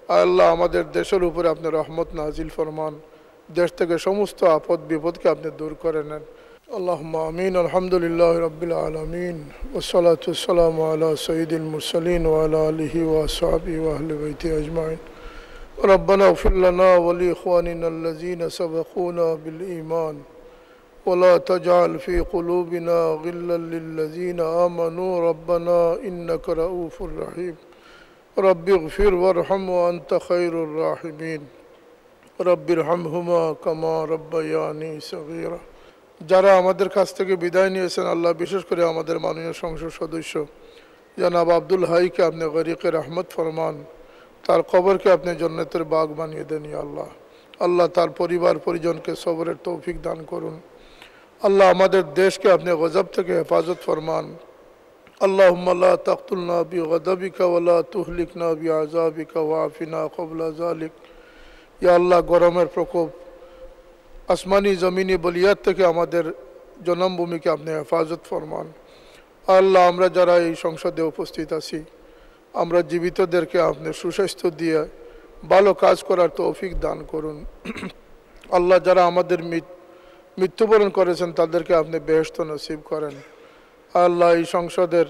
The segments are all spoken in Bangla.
আল্লাহ আমাদের দেশের উপরে আপনি রহমত নাজিল ফরমান, দেশ থেকে সমস্ত আপদ বিপদকে আপনি দূর করে নেন। আল্লাহুম্মা আমিন। আলহামদুলিল্লাহি রাব্বিল আলামিন ওয়াসসালাতু ওয়াসসালামু আলা সাইয়্যিদিল মুরসালিন ওয়া আলা আলিহি ওয়া আসহাবিহি ওয়া আহলি বাইতি আজমাইন। ربنا اغفر لنا ولإخواننا الذين سبقونا بالإيمان ولا تجعل في قلوبنا غلا للذين آمنوا ربنا إنك رؤوف رحيم رب اغفر وارحم وأنت خير الراحمين رب ارحمهما كما ربياني صغيرا। যারা আমাদের কাছ থেকে বিদায় নিয়েছেন আল্লাহ, বিশেষ করে আমাদের মাননীয় সংসদ সদস্য জনাব আব্দুল হাইকে আপনি গরিকে রহমত ফরমান, তার কবরকে আপনি জান্নাতের বাগ বানিয়ে দেন ইয়া আল্লাহ। আল্লাহ তার পরিবার পরিজনকে সবরের তৌফিক দান করুন। আল্লাহ আমাদের দেশকে আপনি গজব থেকে হেফাজত ফরমান। আল্লাহুম্মা লা তাকতুলনা বিগদাবিকা ওয়া লা তুহলিকনা বিআযাবিকা ওয়াফিনা ক্বাবলা যালিক। ইয়া আল্লাহ, গরমের প্রকোপ, আসমানি জমিনি বলিয়াত থেকে আমাদের জন্মভূমিকে আপনি হেফাজত ফরমান। আল্লাহ আমরা যারা এই সংসদে উপস্থিত আছি, আমরা জীবিতদেরকে আপনি সুস্বাস্থ্য দিয়ে ভালো কাজ করার তৌফিক দান করুন। আল্লাহ যারা আমাদের মৃত্যুবরণ করেছেন তাদেরকে আপনি বেহেশত নসিব করেন। আল্লাহ এই সংসদের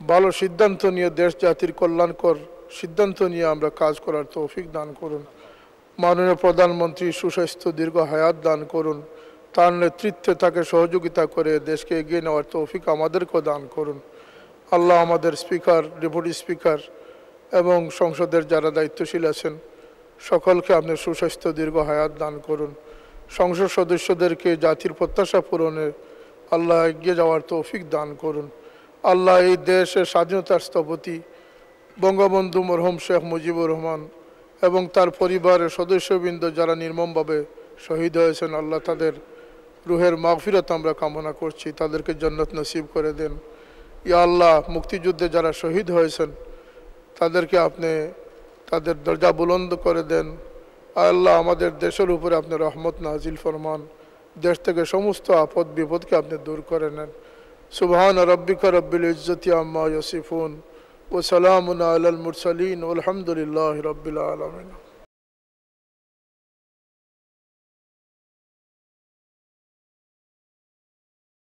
ভালো সিদ্ধান্ত নিয়ে দেশ জাতির কল্যাণকর সিদ্ধান্ত নিয়ে আমরা কাজ করার তৌফিক দান করুন। মাননীয় প্রধানমন্ত্রী সুস্বাস্থ্য দীর্ঘ হায়াত দান করুন। তার নেতৃত্বে তাকে সহযোগিতা করে দেশকে এগিয়ে নেওয়ার তৌফিক আমাদেরকেও দান করুন। আল্লাহ আমাদের স্পিকার, ডেপুটি স্পিকার এবং সংসদের যারা দায়িত্বশীল আছেন সকলকে আপনি সুস্বাস্থ্য দীর্ঘ হায়াত দান করুন। সংসদ সদস্যদেরকে জাতির প্রত্যাশা পূরণে আল্লাহ এগিয়ে যাওয়ার তৌফিক দান করুন। আল্লাহ এই দেশের স্বাধীনতার স্থপতি বঙ্গবন্ধু মরহুম শেখ মুজিবুর রহমান এবং তার পরিবারের সদস্যবৃন্দ যারা নির্মমভাবে শহীদ হয়েছেন, আল্লাহ তাদের রুহের মাগফিরাত আমরা কামনা করছি, তাদেরকে জান্নাত নসিব করে দেন। ইয়া আল্লাহ, মুক্তিযুদ্ধে যারা শহীদ হয়েছেন তাদেরকে আপনি তাদের দরজা বুলন্দ করে দেন। আল্লাহ আমাদের দেশের উপরে আপনি রহমত নাজিল ফরমান, দেশ থেকে সমস্ত আপদ বিপদকে আপনি দূর করে নেন। সুবহান রাব্বিকা রব্বিল ইজ্জতি আম্মা ইয়াসিফুন ওয়া সালামুন আলাল মুরসালিন ওয়ালহামদুলিল্লাহি রাব্বিল আলামিন।